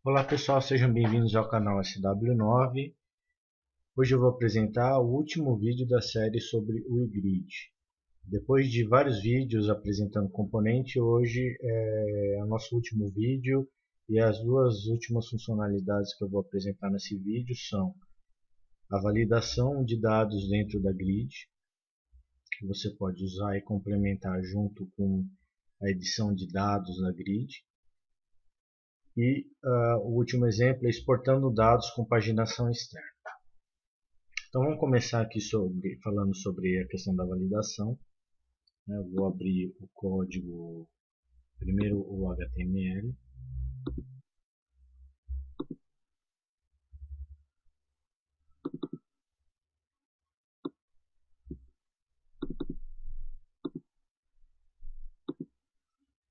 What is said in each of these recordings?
Olá pessoal, sejam bem-vindos ao canal SW9. Hoje eu vou apresentar o último vídeo da série sobre o iGrid. Depois de vários vídeos apresentando o componente, hoje é o nosso último vídeo e as duas últimas funcionalidades que eu vou apresentar nesse vídeo são a validação de dados dentro da grid, que você pode usar e complementar junto com a edição de dados na grid. E o último exemplo é exportando dados com paginação externa. Então vamos começar aqui falando sobre a questão da validação. Eu vou abrir o código, primeiro o HTML.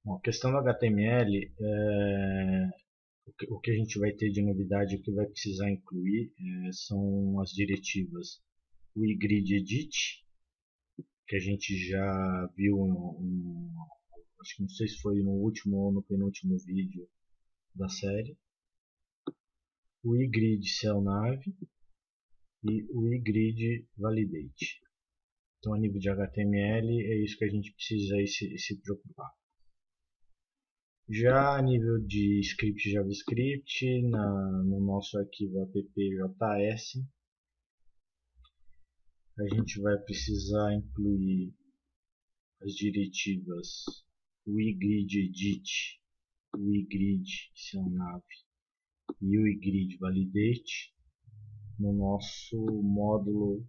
Bom, a questão do HTML, o que a gente vai ter de novidade, o que vai precisar incluir são as diretivas o iGrid Edit, que a gente já viu, acho que não sei se foi no último ou no penúltimo vídeo da série, o iGrid CellNav e o iGrid Validate. Então, a nível de HTML, é isso que a gente precisa se preocupar. Já a nível de script JavaScript, no nosso arquivo app.js, a gente vai precisar incluir as diretivas o iGrid Edit, o iGrid CellNav e o iGrid Validate no nosso módulo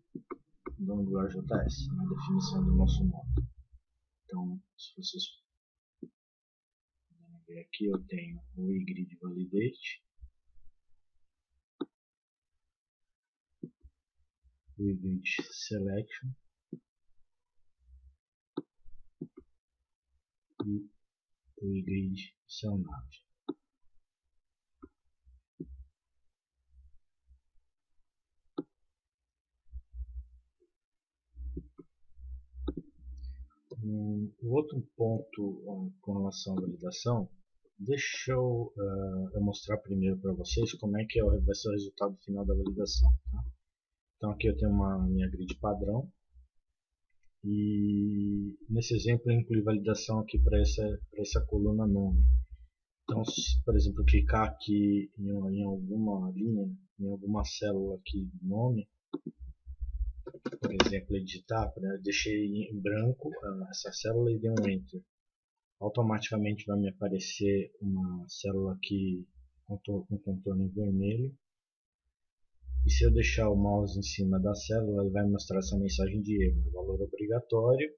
do AngularJS, na definição do nosso módulo. Então, se vocês puderem ver aqui, eu tenho o iGrid Validate, o iGrid Selection e o iGrid CellNav. O outro ponto com relação à validação, deixa eu mostrar primeiro para vocês como é que vai ser o resultado final da validação. Tá? Então aqui eu tenho uma minha grid padrão e nesse exemplo eu incluí validação aqui para essa coluna nome. Então, se por exemplo eu clicar aqui em alguma linha, em alguma célula aqui do nome, por exemplo, editar, eu deixei em branco essa célula e dei um Enter. Automaticamente vai me aparecer uma célula aqui com contorno em vermelho. E se eu deixar o mouse em cima da célula, ele vai mostrar essa mensagem de erro, valor obrigatório,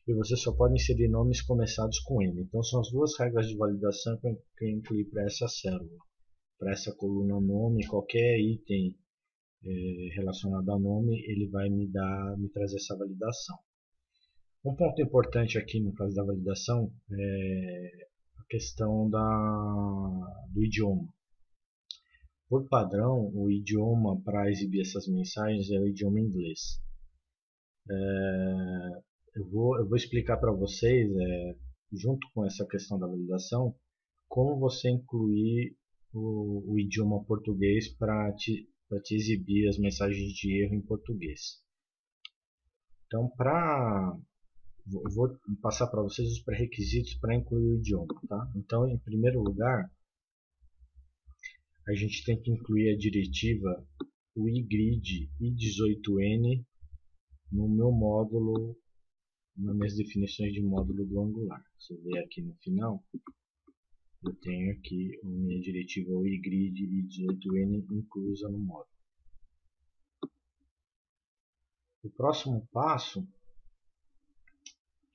e você só pode inserir nomes começados com M. Então são as duas regras de validação que eu incluí para essa célula. Para essa coluna nome, qualquer item relacionado a nome, ele vai me trazer essa validação. Um ponto importante aqui no caso da validação é a questão do idioma. Por padrão, o idioma para exibir essas mensagens é o idioma inglês. Eu vou explicar para vocês, junto com essa questão da validação, como você incluir o idioma português para te exibir as mensagens de erro em português. Então, vou passar para vocês os pré-requisitos para incluir o idioma. Tá? Então, em primeiro lugar, a gente tem que incluir a diretiva o iGrid i18n no meu módulo, nas minhas definições de módulo do Angular. Você vê aqui no final, eu tenho aqui a minha diretiva o iGrid i18n inclusa no módulo. O próximo passo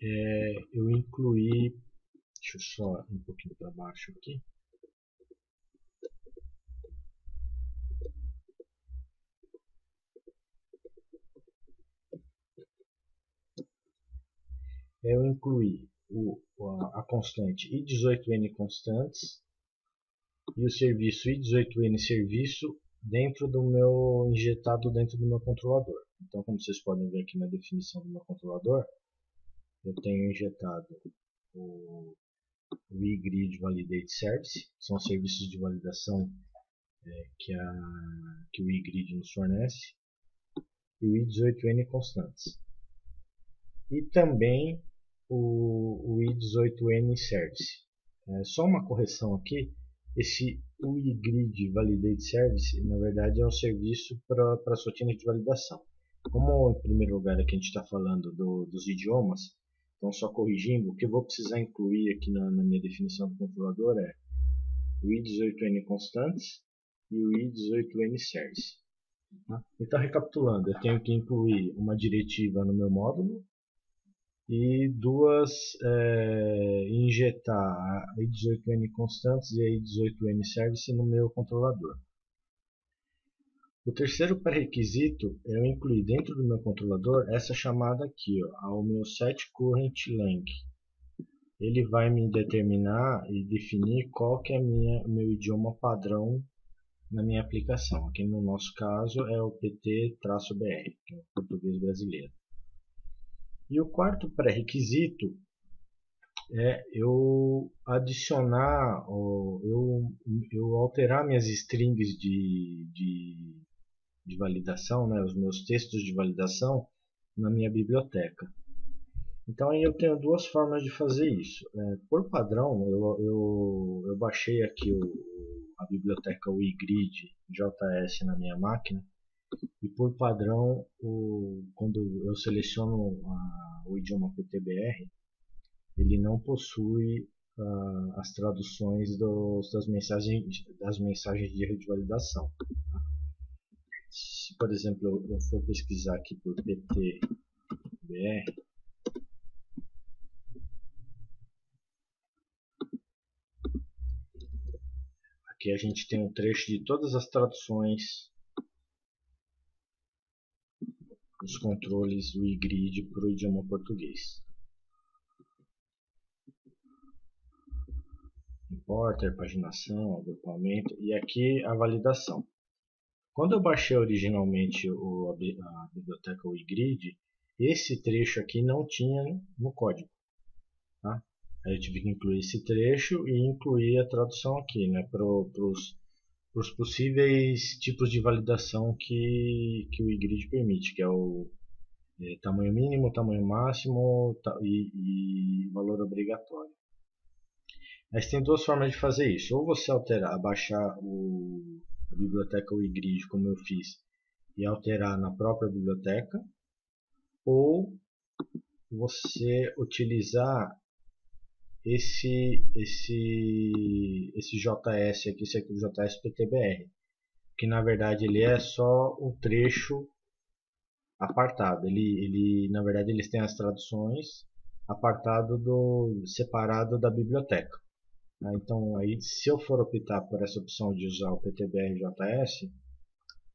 é eu incluir, deixa eu só ir um pouquinho para baixo aqui. Eu incluir a constante i18n constantes e o serviço i18n serviço injetado dentro do meu controlador. Então, como vocês podem ver aqui na definição do meu controlador, eu tenho injetado o iGrid Validate Service, que são serviços de validação que o iGrid nos fornece, e o i18n Constants. E também o i18n Service. Só uma correção aqui, esse iGrid Validate Service, na verdade, é um serviço para as rotinas de validação. Como, em primeiro lugar, aqui a gente está falando dos idiomas, então só corrigindo, o que eu vou precisar incluir aqui na minha definição do controlador é o i18n Constants e o i18n Service. Então, recapitulando, eu tenho que incluir uma diretiva no meu módulo e injetar a i18n Constants e a i18n Service no meu controlador. O terceiro pré-requisito é eu incluir dentro do meu controlador essa chamada aqui, ao meu setCurrentLang. Ele vai me determinar e definir qual que é meu idioma padrão na minha aplicação. Aqui no nosso caso é o PT-BR, que é o português brasileiro. E o quarto pré-requisito é eu adicionar, eu alterar minhas strings de validação, né, os meus textos de validação na minha biblioteca. Então aí eu tenho duas formas de fazer isso. Por padrão, eu baixei aqui a biblioteca iGrid JS na minha máquina e por padrão, quando eu seleciono o idioma PTBR, ele não possui as traduções das mensagens de erro de validação. Se, por exemplo, eu for pesquisar aqui por PTBR, aqui a gente tem um trecho de todas as traduções dos controles do iGrid para o idioma português. Importer, paginação, agrupamento e aqui a validação. Quando eu baixei originalmente a biblioteca iGrid, esse trecho aqui não tinha no código. Tá? Aí eu tive que incluir esse trecho e incluir a tradução aqui, né, para os possíveis tipos de validação que o iGrid permite, que é o tamanho mínimo, tamanho máximo e valor obrigatório. Mas tem duas formas de fazer isso. Ou você baixar a biblioteca iGrid como eu fiz e alterar na própria biblioteca, ou você utilizar esse JS aqui, esse aqui do JS PTBR, que na verdade ele é só um trecho apartado. Na verdade eles têm as traduções apartado separado da biblioteca. Então aí, se eu for optar por essa opção de usar o PTBR-JS,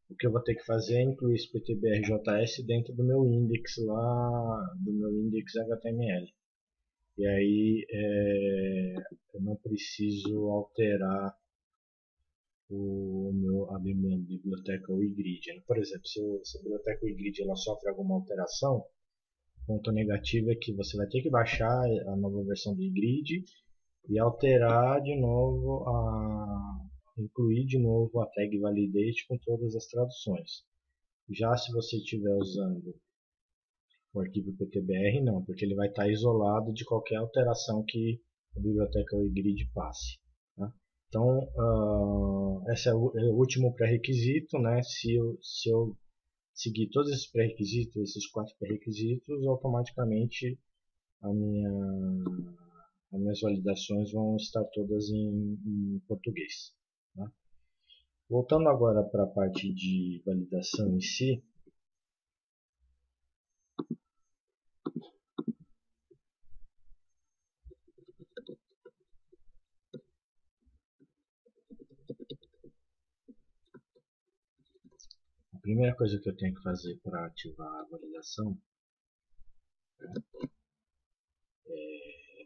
o que eu vou ter que fazer é incluir esse PTBR-JS dentro do meu index lá, do meu index HTML. E aí eu não preciso alterar a minha biblioteca iGrid. Por exemplo, se a biblioteca iGrid ela sofre alguma alteração, o ponto negativo é que você vai ter que baixar a nova versão do iGrid e alterar de novo, incluir de novo a tag validate com todas as traduções. Já se você estiver usando o arquivo PTBR, não, porque ele vai estar isolado de qualquer alteração que a biblioteca iGrid passe. Tá? Então, esse é o último pré-requisito. Né? Se eu seguir todos esses pré-requisitos, esses 4 pré-requisitos, automaticamente as minhas validações vão estar todas em português. Tá? Voltando agora para a parte de validação em si, a primeira coisa que eu tenho que fazer para ativar a validação é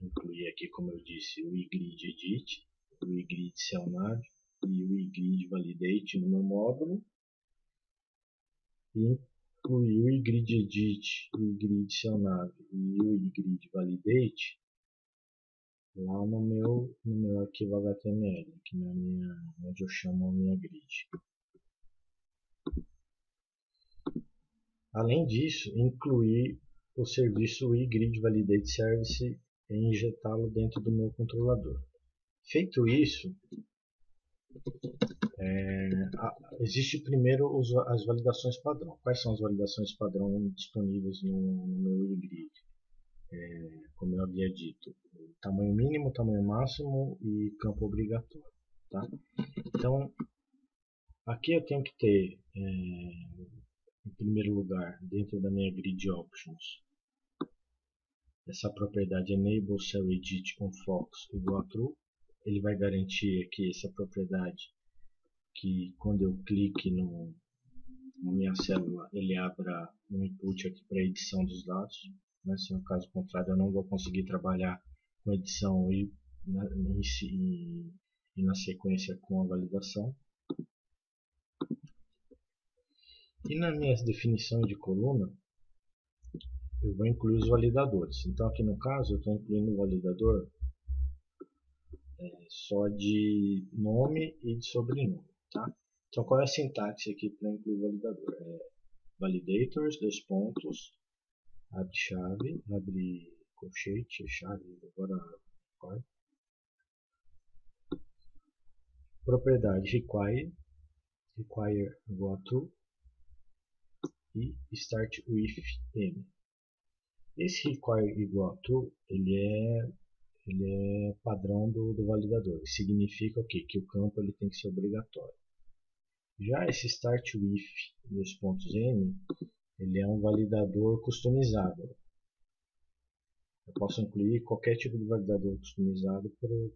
incluir aqui, como eu disse, o iGrid Edit, o iGrid Cellnav e o iGrid Validate no meu módulo. E incluir o iGrid Edit, o iGrid Cellnav e o iGrid Validate lá no meu arquivo HTML, aqui onde eu chamo a minha grid. Além disso, incluir o serviço iGrid Validate Service e injetá-lo dentro do meu controlador. Feito isso, existe primeiro as validações padrão. Quais são as validações padrão disponíveis no meu iGrid? Como eu havia dito, tamanho mínimo, tamanho máximo e campo obrigatório. Tá? Então, aqui eu tenho que ter, em primeiro lugar, dentro da minha Grid Options, essa propriedade Enable Cell Edit on Fox igual a True. Ele vai garantir aqui essa propriedade que quando eu clique na minha célula, ele abra um input aqui para edição dos dados. Né? Se no caso contrário, eu não vou conseguir trabalhar com edição e na sequência com a validação. E na minha definição de coluna, eu vou incluir os validadores. Então aqui no caso, eu estou incluindo o validador só de nome e de sobrenome. Tá? Então qual é a sintaxe aqui para incluir o validador? Validators, dois pontos, abre chave, abre colchete, chave, agora propriedade require igual a true e start with m. Esse require igual a true, ele é padrão do validador. Significa o quê? Que o campo ele tem que ser obrigatório. Já esse start with m, ele é um validador customizável. Eu posso incluir qualquer tipo de validador customizado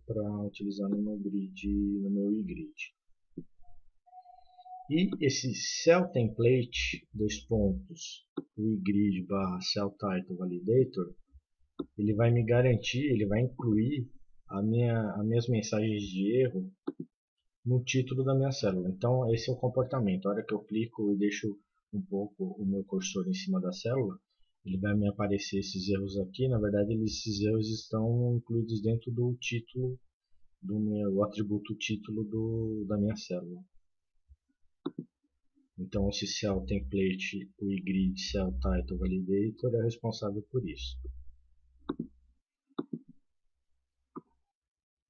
para utilizar no meu iGrid. E esse cell template, dois pontos, o iGrid / cell title validator, ele vai me garantir, ele vai incluir as minhas mensagens de erro no título da minha célula. Então esse é o comportamento. A hora que eu clico e deixo um pouco o meu cursor em cima da célula, ele vai me aparecer esses erros aqui. Na verdade, esses erros estão incluídos dentro do título, do atributo título da minha célula. Então, esse cell template, o iGrid cell title validator é responsável por isso.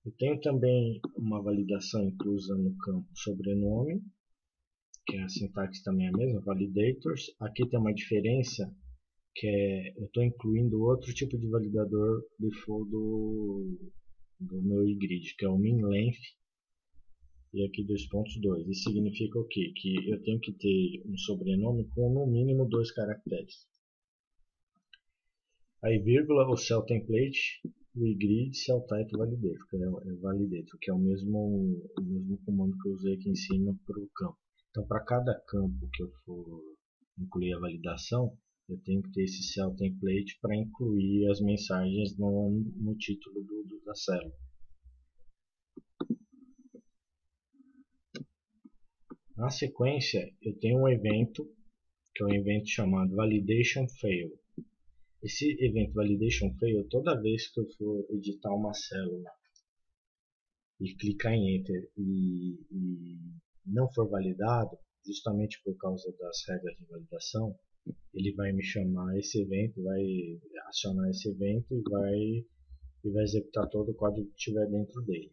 Eu tenho também uma validação inclusa no campo sobrenome, que a sintaxe também é a mesma, validators. Aqui tem uma diferença, que eu estou incluindo outro tipo de validador default do meu iGrid, que é o minLength, e aqui 2.2. Isso significa o quê? Que eu tenho que ter um sobrenome com no mínimo 2 caracteres. Aí vírgula, o cell template, o iGrid cell title validator, que é o mesmo comando que eu usei aqui em cima para o campo. Então, para cada campo que eu for incluir a validação, eu tenho que ter esse cell template para incluir as mensagens no título da célula. Na sequência, eu tenho um evento, que é um evento chamado Validation Fail. Esse evento Validation Fail, toda vez que eu for editar uma célula e clicar em Enter e não for validado, justamente por causa das regras de validação, ele vai me chamar esse evento, vai acionar esse evento e vai executar todo o código que estiver dentro dele.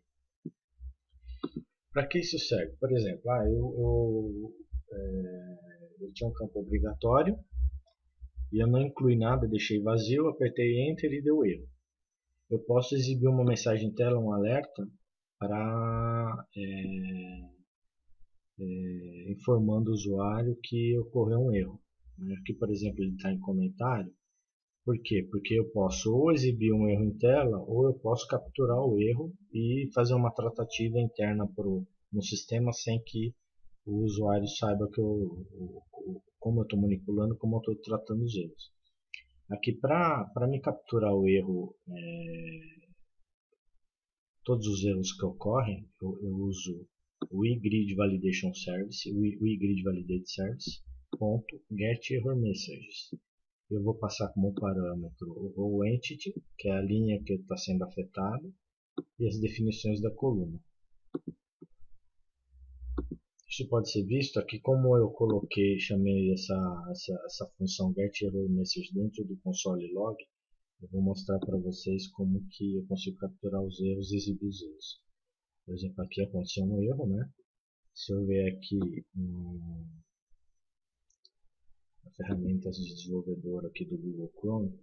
Para que isso serve? Por exemplo, eu tinha um campo obrigatório e eu não incluí nada, deixei vazio, apertei Enter e deu erro. Eu posso exibir uma mensagem em tela, um alerta, para informando o usuário que ocorreu um erro. Aqui, por exemplo, ele está em comentário. Por quê? Porque eu posso ou exibir um erro em tela, ou eu posso capturar o erro e fazer uma tratativa interna no sistema sem que o usuário saiba como eu estou manipulando, como eu estou tratando os erros. Aqui, para me capturar o erro, todos os erros que ocorrem, eu uso o iGrid Validation Service, o iGrid Validate Service. getErrorMessages. Eu vou passar como parâmetro o rowEntity, que é a linha que está sendo afetada, e as definições da coluna. Isso pode ser visto aqui como eu chamei essa função getErrorMessage dentro do console log. Eu vou mostrar para vocês como que eu consigo capturar os erros e exibir os erros. Por exemplo, aqui aconteceu um erro, né? Se eu ver aqui na ferramentas de desenvolvedor aqui do Google Chrome,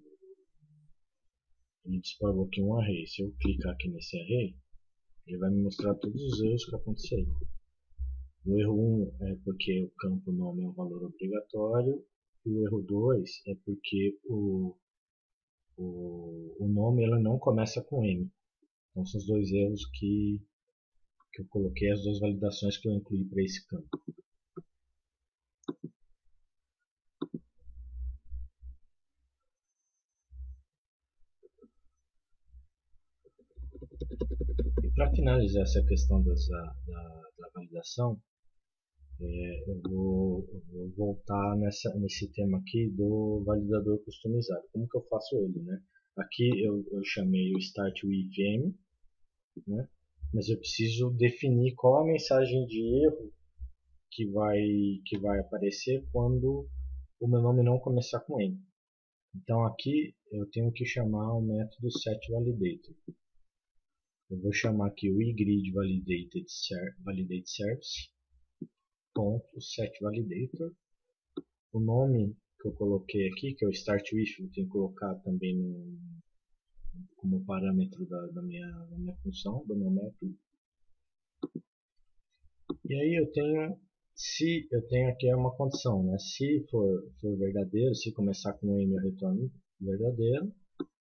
ele disparou aqui um array. Se eu clicar aqui nesse array, ele vai me mostrar todos os erros que aconteceram. O erro 1 é porque o campo nome é um valor obrigatório, e o erro 2 é porque o nome ela não começa com M. Então são os dois erros que eu coloquei, as duas validações que eu incluí para esse campo. E para finalizar essa questão da validação, eu vou voltar nesse tema aqui do validador customizado. Como que eu faço ele, né? Aqui eu chamei o start with M, né? Mas eu preciso definir qual a mensagem de erro que vai aparecer quando o meu nome não começar com M. Então aqui eu tenho que chamar o método setValidator. Eu vou chamar aqui o iGridValidateService .setValidator. O nome que eu coloquei aqui, que é o startWith, eu tenho que colocar também como parâmetro da minha função, do meu método. E aí eu tenho aqui uma condição, né? Se for verdadeiro, se começar com M, eu retorno verdadeiro.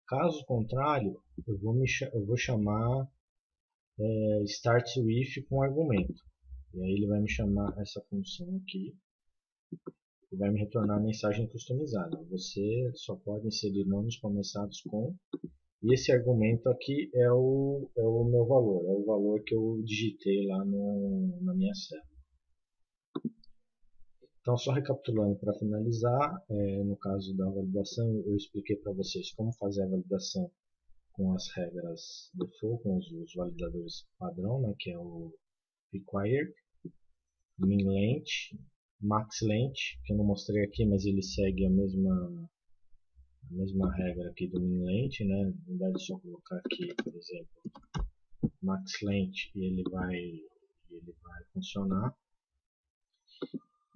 Caso contrário, eu vou chamar startWith com argumento. E aí ele vai me chamar essa função aqui e vai me retornar a mensagem customizada. Você só pode inserir nomes começados com, e esse argumento aqui é o meu valor, é o valor que eu digitei lá na minha célula. Então, só recapitulando para finalizar, no caso da validação, eu expliquei para vocês como fazer a validação com as regras default, com os validadores padrão, né, que é o required, minLength, maxLength, que eu não mostrei aqui, mas ele segue a mesma regra aqui do minLength, né? Em vez de só colocar aqui, por exemplo, maxLength, e ele vai funcionar.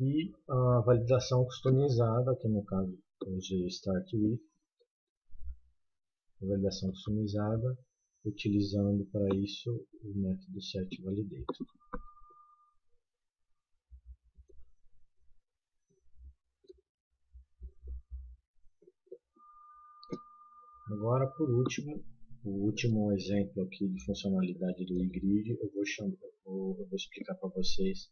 E a validação customizada, que no caso eu usei startWith, a validação customizada, utilizando para isso o método setValidator. Agora, por último, o último exemplo aqui de funcionalidade do iGrid, eu vou explicar para vocês a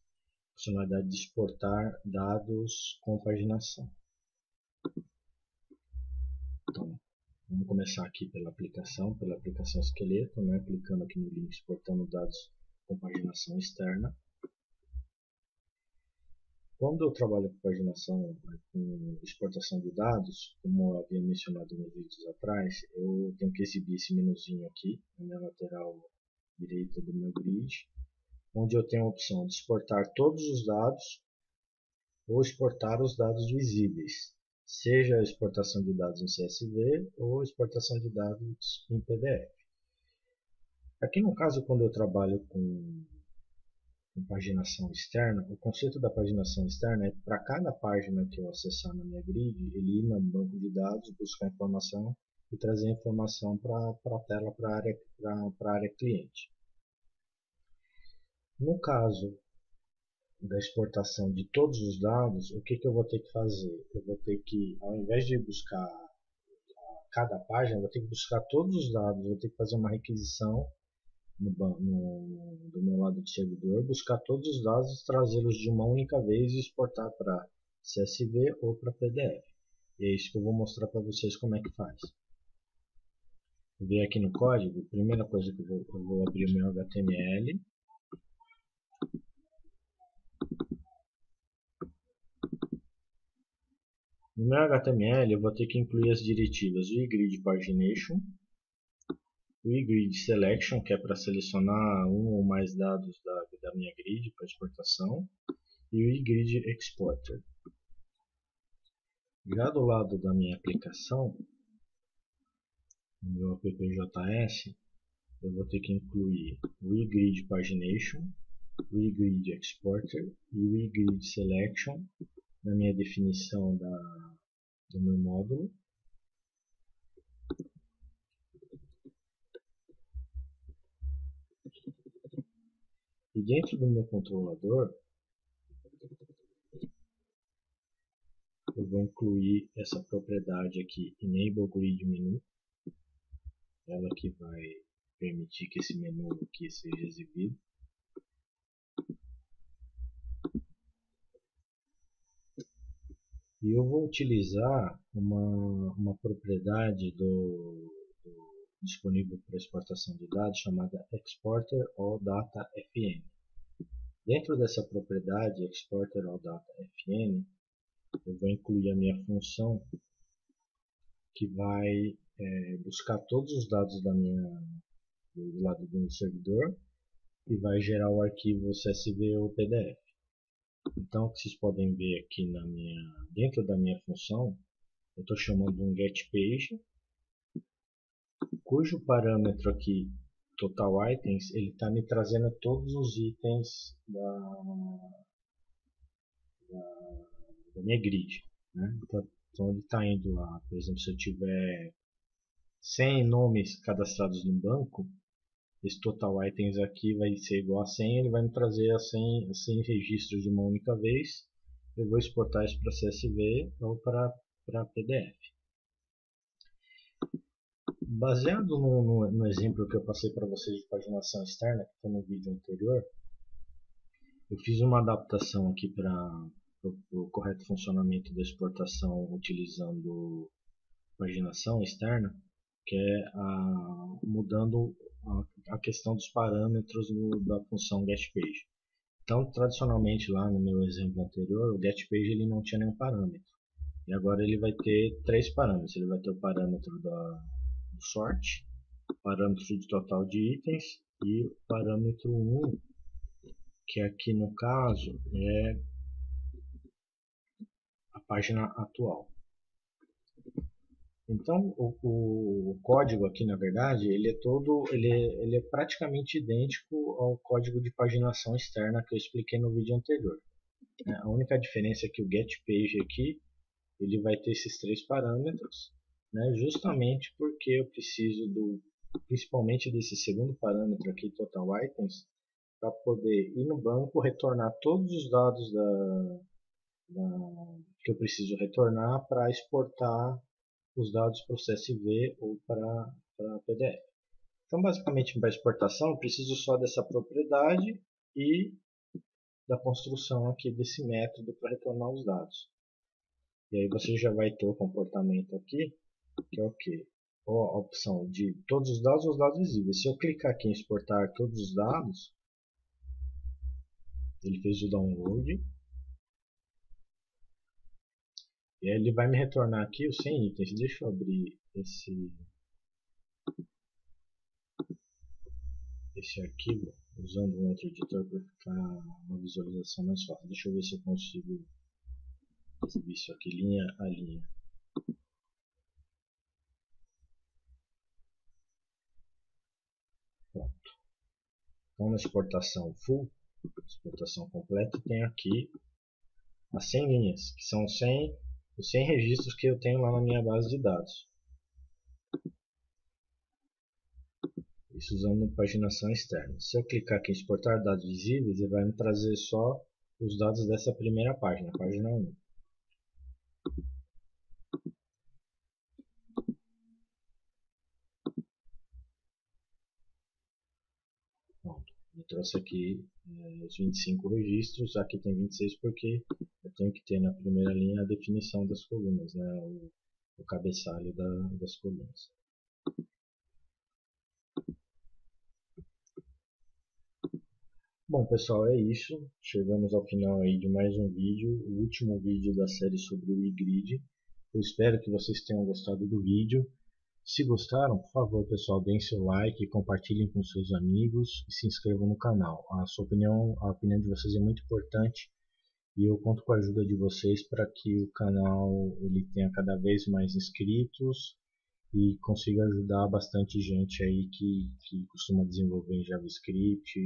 funcionalidade de exportar dados com paginação. Então, vamos começar aqui pela aplicação esqueleto, né? Clicando aqui no link exportando dados com paginação externa. Quando eu trabalho com paginação, com exportação de dados, como eu havia mencionado nos vídeos atrás, eu tenho que exibir esse menuzinho aqui, na minha lateral direita do meu grid, onde eu tenho a opção de exportar todos os dados ou exportar os dados visíveis, seja a exportação de dados em CSV ou exportação de dados em PDF. Aqui no caso, quando eu trabalho com paginação externa, o conceito da paginação externa é para cada página que eu acessar na minha grid, ele ir no banco de dados, buscar informação e trazer informação para a tela, para a área cliente. No caso da exportação de todos os dados, o que eu vou ter que fazer? Eu vou ter que, ao invés de buscar cada página, eu vou ter que buscar todos os dados, vou ter que fazer uma requisição do meu lado de servidor, buscar todos os dados, trazê-los de uma única vez e exportar para CSV ou para PDF. E é isso que eu vou mostrar para vocês como é que faz. Eu venho aqui no código, a primeira coisa que eu vou abrir o meu HTML. No meu HTML eu vou ter que incluir as diretivas o grid pagination, o grid selection, que é para selecionar um ou mais dados da minha grid para exportação, e o grid exporter. Já do lado da minha aplicação, no meu appjs, eu vou ter que incluir o grid pagination, o grid exporter e o grid selection na minha definição do meu módulo. E dentro do meu controlador, eu vou incluir essa propriedade aqui, Enable Grid Menu, ela que vai permitir que esse menu aqui seja exibido. E eu vou utilizar uma propriedade disponível para exportação de dados chamada Exporter All Data FN. Dentro dessa propriedade Exporter All Data FN, eu vou incluir a minha função que vai buscar todos os dados do lado do servidor e vai gerar o arquivo CSV ou PDF. Então, o que vocês podem ver aqui dentro da minha função, eu estou chamando um getPage, cujo parâmetro aqui, total items, ele está me trazendo todos os itens da minha grid. Né? Então ele está indo lá, por exemplo, se eu tiver 100 nomes cadastrados no banco, esse total items aqui vai ser igual a 100, ele vai me trazer a 100 registros de uma única vez. Eu vou exportar isso para CSV ou para PDF. Baseado no exemplo que eu passei para vocês de paginação externa, que foi no vídeo anterior, eu fiz uma adaptação aqui para o correto funcionamento da exportação utilizando paginação externa, que é mudando a questão dos parâmetros da função getPage. Então, tradicionalmente lá no meu exemplo anterior, o getPage ele não tinha nenhum parâmetro. E agora ele vai ter 3 parâmetros. Ele vai ter o parâmetro do sort, o parâmetro de total de itens e o parâmetro 1, que aqui no caso é a página atual. Então, o código aqui, na verdade, ele é praticamente idêntico ao código de paginação externa que eu expliquei no vídeo anterior. A única diferença é que o getPage aqui, ele vai ter esses 3 parâmetros, né, justamente porque eu preciso principalmente desse segundo parâmetro aqui, total items, para poder ir no banco, retornar todos os dados que eu preciso retornar para exportar os dados para o CSV ou para PDF. Então, basicamente, para exportação, eu preciso só dessa propriedade e da construção aqui desse método para retornar os dados. E aí você já vai ter o comportamento aqui, que é o quê? A opção de todos os dados visíveis. Se eu clicar aqui em exportar todos os dados, ele fez o download. E aí ele vai me retornar aqui os 100 itens. Deixa eu abrir esse arquivo usando um outro editor para ficar uma visualização mais fácil. Deixa eu ver se eu consigo exibir isso aqui linha a linha. Pronto. Então na exportação full, exportação completa, tem aqui as 100 linhas, que são os 100 registros que eu tenho lá na minha base de dados. Isso usando paginação externa. Se eu clicar aqui em exportar dados visíveis, ele vai me trazer só os dados dessa primeira página, página 1. Pronto. Me trouxe aqui os 25 registros, aqui tem 26 porque eu tenho que ter na primeira linha a definição das colunas, né, o cabeçalho das colunas. Bom pessoal, é isso. Chegamos ao final aí de mais um vídeo, o último vídeo da série sobre o eGrid. Eu espero que vocês tenham gostado do vídeo. Se gostaram, por favor, pessoal, deem seu like, compartilhem com seus amigos e se inscrevam no canal. A opinião de vocês é muito importante e eu conto com a ajuda de vocês para que o canal ele tenha cada vez mais inscritos e consiga ajudar bastante gente aí que costuma desenvolver em JavaScript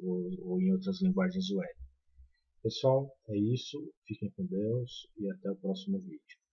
ou em outras linguagens web. Pessoal, é isso. Fiquem com Deus e até o próximo vídeo.